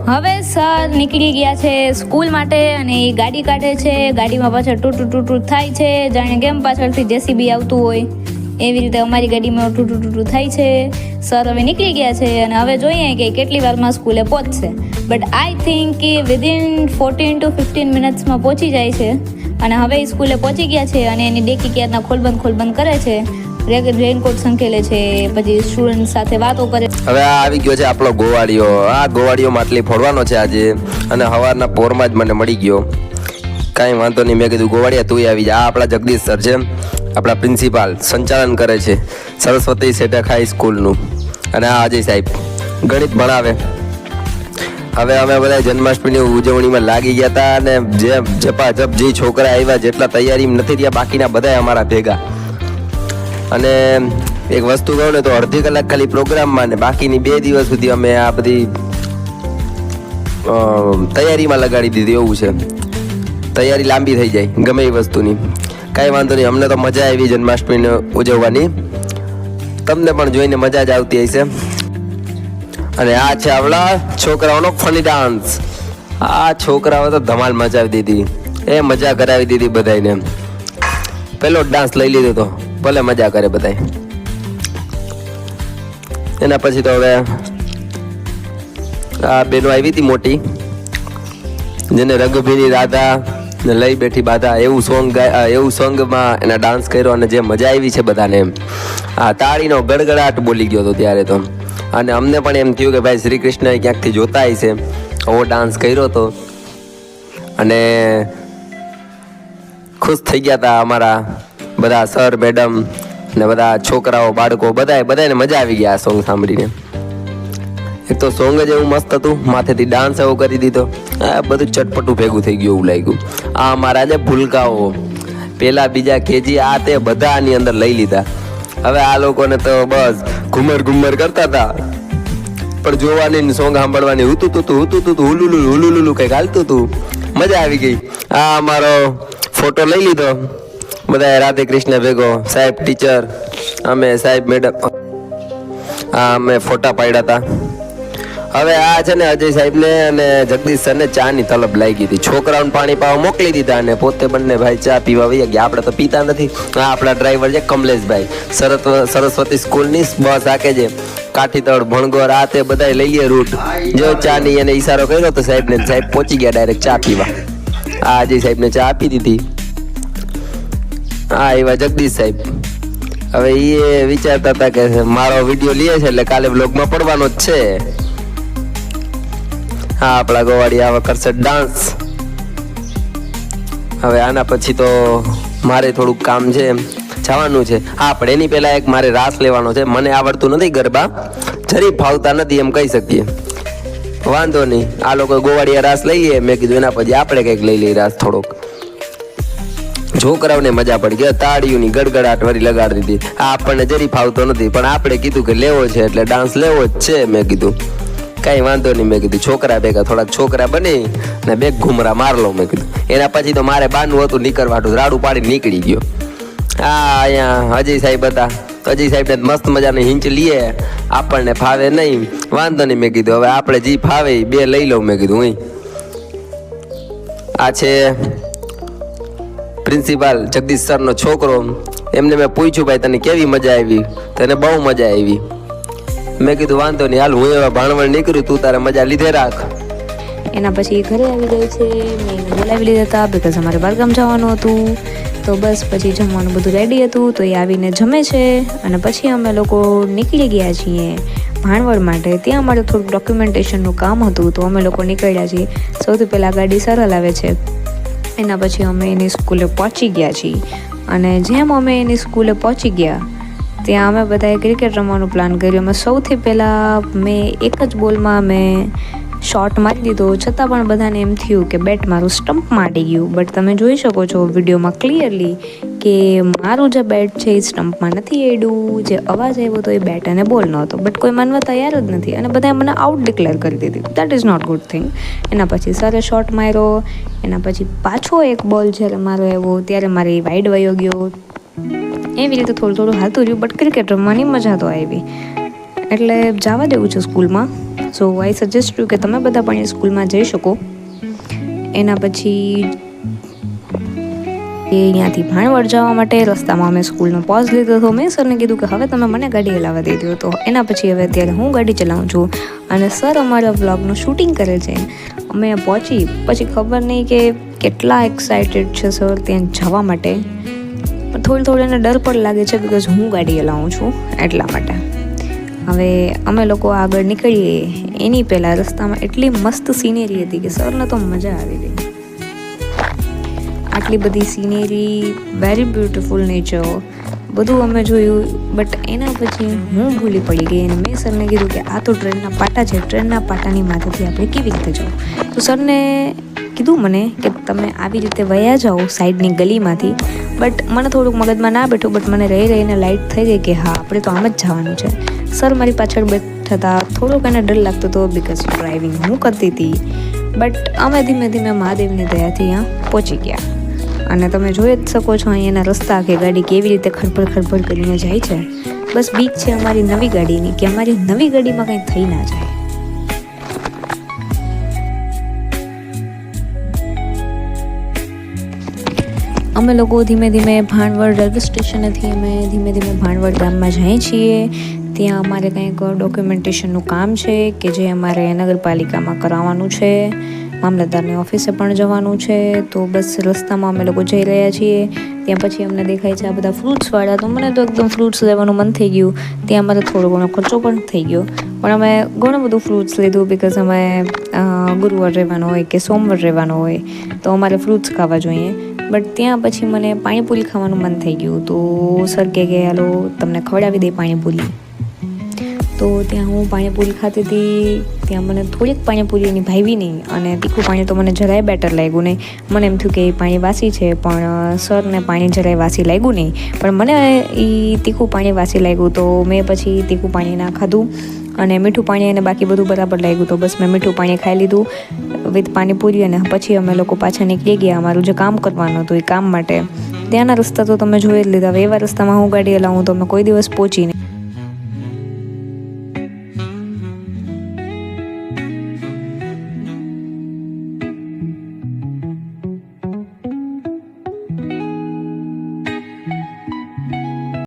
હવે સર નીકળી ગયા છે સ્કૂલ માટે અને એ ગાડી કાઢે છે. ગાડીમાં પાછળ ટૂટું થાય છે, જાણે કેમ પાછળથી જેસીબી આવતું હોય એવી રીતે અમારી ગાડીમાં ટૂટું થાય છે. સર હવે નીકળી ગયા છે અને હવે જોઈએ કે કેટલી વારમાં સ્કૂલે પહોંચશે. બટ આઈ થિંક કે વિધિન 14 to 15 મિનિટ્સમાં પહોંચી જાય છે. અને હવે સ્કૂલે પહોંચી ગયા છે અને એની ડેકી ક્યારના ખોલબંધ કરે છે, રેનકોટ સંકેલે છે, પછી સ્ટુડન્ટ સાથે વાતો કરે. હવે આ આવી ગયો છે આપણો ગોવાળિયો. આ ગોવાળિયો માટલી ફોડવાનો છે આજે, અને સવારના પોરમાં જ મને મળી ગયો. કાંઈ વાંધો નહીં, મેં કીધું ગોવાળિયા તું આવી જા. આ આપણા જગદીશ સર છે, આપણા પ્રિન્સિપાલ, સંચાલન કરે છે સરસ્વતી સેટક હાઈ સ્કૂલનું. અને આ અજય સાહેબ ગણિત ભણાવે. હવે અમે બધા જન્માષ્ટમીની ઉજવણીમાં લાગી ગયા હતા, અને જે ઝપાઝપ જે છોકરા આવ્યા, જેટલા તૈયારી નથી થયા બાકીના બધા અમારા ભેગા. અને એક વસ્તુ કહું ને તો અડધી કલાક ખાલી પ્રોગ્રામમાં ને બાકીની 2 દિવસ સુધી અમે આ બધી તૈયારીમાં લગાડી દીધી. એવું છે, તૈયારી લાંબી થઈ જાય ગમે એ વસ્તુની. કાંઈ વાંધો નહીં, અમને તો મજા આવી જન્માષ્ટમીને ઉજવવાની. તમને પણ જોઈને મજા જ આવતી હશે. અને આ છે આપણા છોકરાઓનો ફની ડાન્સ. આ છોકરાઓ તો ધમાલ મચાવી દીધી, એ મજા કરાવી દીધી બધાને. પેલો ડાન્સ લઈ લીધો તો ભલે મજા કરે બધાય. એના પછી તો હવે આ બેનો આવી હતી મોટી, જેને રંગભીની રાધા ને લઈ બેઠી બાધા એવું સોંગમાં એના ડાન્સ કર્યો, અને જે મજા આવી છે બધાને. આ તાળીનો ગડગડાટ બોલી ગયો હતો ત્યારે તો. અને અમને પણ એમ થયું કે ભાઈ શ્રી કૃષ્ણએ ક્યાંકથી જોતા હશે, એવો ડાન્સ કર્યો હતો. અને ખુશ થઈ ગયા હતા અમારા બધા સર મેડમ ને બધા છોકરાઓ બાળકો બધાને મજા આવી ગયા આ સોંગ સાંભળીને. એક તો સોંગ જ એવું મસ્ત હતું, માથેથી ડાન્સ એવો કરી દીધો, આ બધું ચટપટું ભેગું થઈ ગયું એવું લાગ્યું. આ અમારા જે ભૂલકાઓ પેલા બીજા કેજી આ તે બધા આની અંદર લઈ લીધા. હવે આ લોકોને તો બસ ઘુમર કરતા હતા, પણ જોવાની સોંગ સાંભળવાની હુતું હુલુલુલું કંઈક હાલતું હતું. મજા આવી ગઈ. આ અમારો ફોટો લઈ લીધો બધા રાધે કૃષ્ણ ભેગો, સાહેબ ટીચર, અમે સાહેબ મેડમ, આ અમે ફોટા પાડ્યા હતા. હવે આ છે ને અજય સાહેબને અને જગદીશ સરને ચાની તલબ લાગી હતી. છોકરાઓને પાણી પાવા મોકલી દીધા અને પોતે બંને ભાઈ ચા પીવા વહી ગયા. આપણે તો પીતા નથી. આ આપણા ડ્રાઈવર છે કમલેશભાઈ, સરસ્વતી સ્કૂલની બસ આકે છે, કાઠીતળ, ભણગોર, આ તે બધા લઈ લે રૂટ. જો ચાની એને ઈશારો કર્યો તો સાહેબને, સાહેબ પહોંચી ગયા ડાયરેક્ટ ચા પીવા. આ અજય સાહેબને ચા આપી દીધી. હા એવા જગદીશ સાહેબ. હવે એ વિચારતા હતા કે મારો વિડીયો લે છે એટલે કાલે બ્લોગમાં પડવાનો જ છે. હા આપણા ગોવાળિયા હવે કરશે ડાન્સ. હવે આના પછી તો મારે થોડુંક કામ છે, જવાનું છે. હા પણ એની પહેલાં એક મારે રાસ લેવાનો છે. મને આવડતું નથી ગરબા, જરી ફાવતા નથી એમ કહી શકીએ. વાંધો નહીં, આ લોકો ગોવાળિયા રાસ લઈએ. મેં કીધું એના પછી આપણે કંઈક લઈ લઈએ રાસ થોડોક. છોકરાઓને મજા પડી ગઈ, તાળીઓની ગડગડાટ વળી લગાડી દીધી. આ આપણને જરી ફાવતો નથી, પણ આપણે કીધું કે લેવો છે એટલે ડાન્સ લેવો જ છે. મેં કીધું કાંઈ વાંધો નહીં, મેં કીધું છોકરા ભેગા થોડાક છોકરા બની ને બે ઘૂમરા માર લો. મેં કીધું એના પછી તો મારે બાનું હતું નીકળવાનું, રાડું પાડી નીકળી ગયો. હા અહીંયા અજય સાહેબ હતા, અજય સાહેબને મસ્ત મજાની હિંચ લઈએ. આપણને ફાવે નહીં, વાંધો નહીં. મેં કીધું હવે આપણે જે ફાવે બે લઈ લઉં. મેં કીધું અહીં આ છે પ્રિન્સિપાલ જગદીશ સરનો છોકરો. એમને મેં પૂછ્યું ભાઈ તને કેવી મજા આવી? તને બહુ મજા આવી. મેં કીધું વાંધો નહીં, હાલ હું એવા ભાણવણ નીકળ્યું, તું તારે મજા લીધે રાખ. એના પછી ઘરે આવી ગઈ છે. મેં એને બોલાવી લીધા હતા બિકોઝ અમારે બહારગામ જવાનું હતું. તો બસ પછી જમવાનું બધું રેડી હતું, તો એ આવીને જમે છે. અને પછી અમે લોકો નીકળી ગયા છીએ ભાણવડ માટે. ત્યાં અમારે થોડુંક ડોક્યુમેન્ટેશનનું કામ હતું, તો અમે લોકો નીકળ્યા છીએ. સૌથી પહેલાં ગાડી સરળ આવે છે, એના પછી અમે એની સ્કૂલે પહોંચી ગયા છીએ. અને જેમ અમે એની સ્કૂલે પહોંચી ગયા ત્યાં અમે બધાએ ક્રિકેટ રમવાનું પ્લાન કર્યું. અમે સૌથી પહેલાં મેં એક જ બોલમાં મેં શોટ મારી દીધો, છતાં પણ બધાને એમ થયું કે બેટ મારું સ્ટમ્પમાં અડી ગયું. બટ તમે જોઈ શકો છો વિડીયોમાં ક્લિયરલી કે મારું જે બેટ છે એ સ્ટમ્પમાં નથી અડ્યું. જે અવાજ આવ્યો હતો એ બેટ અને બોલ નહોતો. બટ કોઈ માનવા તૈયાર જ નથી અને બધાએ મને આઉટ ડિક્લેર કરી દીધી. That is not good thing. એના પછી સરે શોટ માર્યો. એના પછી પાછો એક બોલ જ્યારે મારો આવ્યો ત્યારે મારે વાઇડ વયો ગયો. એવી રીતે થોડું હાલતું રહ્યું. બટ ક્રિકેટ રમવાની મજા તો આવી. એટલે જવા દેવું છે સ્કૂલમાં. સો આઈ સજેસ્ટ યુ કે તમે બધા પણ એ સ્કૂલમાં જઈ શકો. એના પછી અહીંયાથી ભાણવડ જવા માટે રસ્તામાં અમે સ્કૂલનો પોઝ લીધો હતો. મેં સરને કીધું કે હવે તમે મને ગાડી હલાવવા દઈ દો. તો એના પછી હવે અત્યારે હું ગાડી ચલાવું છું અને સર અમારા વ્લોગનું શૂટિંગ કરે છે. અમે પહોંચી પછી ખબર નહીં કે કેટલા એક્સાઇટેડ છે સર ત્યાં જવા માટે, પણ થોડી એને ડર પણ લાગે છે બિકોઝ હું ગાડી હલાવું છું એટલા માટે. હવે અમે લોકો આગળ નીકળીએ એની પહેલાં રસ્તામાં એટલી મસ્ત સિનેરી હતી કે સરને તો મજા આવી ગઈ. આટલી બધી સિનેરી, વેરી બ્યુટિફુલ નેચર બધું અમે જોયું. બટ એના પછી હું ભૂલી પડી ગઈ અને મેં સરને કીધું કે આ તો ટ્રેનના પાટા છે, ટ્રેનના પાટાની માથેથી આપણે કેવી રીતે જવું. તો સરને કીધું મને કે તમે આવી રીતે વયા જાઓ સાઈડની ગલીમાંથી. બટ મને થોડુંક મગજમાં ના બેઠું, બટ મને રહીને લાઇટ થઈ ગઈ કે હા આપણે તો આમ જ જવાનું છે. સર મારી પાછળ બેઠા હતા, થોડોક એને ડર લાગતો હતો બિકોઝ ડ્રાઇવિંગ હું કરતી હતી. બટ અમે ધીમે ધીમે મહાદેવની દયાથી અહીંયા પહોંચી ગયા. અને તમે જોઈ જ શકો છો અહીંયાના રસ્તા કે ગાડી કેવી રીતે ખડભડ કરીને જાય છે. બસ બીક છે અમારી નવી ગાડીની કે અમારી નવી ગાડીમાં કંઈ થઈ ના જાય. અમે લોકો ધીમે ધીમે ભાણવડ રેલવે સ્ટેશનેથી અમે ધીમે ધીમે ભાણવડ ગામમાં જઈએ છીએ. ત્યાં અમારે કંઈક ડોક્યુમેન્ટેશનનું કામ છે કે જે અમારે નગરપાલિકામાં કરાવવાનું છે. મામલતદારની ઓફિસે પણ જવાનું છે. તો બસ રસ્તામાં અમે લોકો જઈ રહ્યા છીએ. ત્યાં પછી અમને દેખાય છે આ બધા ફ્રૂટ્સવાળા. તો મને તો એકદમ ફ્રૂટ્સ લેવાનું મન થઈ ગયું. ત્યાં અમારે થોડો ઘણો ખર્ચો પણ થઈ ગયો, પણ અમે ઘણું બધું ફ્રૂટ્સ લીધું બિકોઝ અમે ગુરુવાર રહેવાનું હોય કે સોમવાર રહેવાનું હોય તો અમારે ફ્રૂટ્સ ખાવા જોઈએ. બટ ત્યાં પછી મને પાણીપુરી ખાવાનું મન થઈ ગયું. તો સર કે હાલો તમને ખવડાવી દે પાણીપુરી. તો ત્યાં હું પાણીપુરી ખાતી હતી. ત્યાં મને થોડીક પાણીપુરી એની ભાવી નહીં અને તીખું પાણી તો મને જરાય બેટર લાગ્યું નહીં. મને એમ થયું કે એ પાણી વાસી છે, પણ સરને પાણી જરાય વાસી લાગ્યું નહીં. પણ મને એ તીખું પાણી વાસી લાગ્યું તો મેં પછી તીખું પાણી ના ખાધું અને મીઠું પાણી અને બાકી બધું બરાબર લાગ્યું. તો બસ મેં મીઠું પાણી ખાઈ લીધું વિથ પાણીપુરી. અને પછી અમે લોકો પાછા નીકળી ગયા અમારું જે કામ કરવાનું હતું એ કામ માટે. ત્યાંના રસ્તા તો તમે જોઈ જ લીધા. એવા રસ્તામાં હું ગાડી હલાવું તો અમે કોઈ દિવસ પહોંચી નહીં.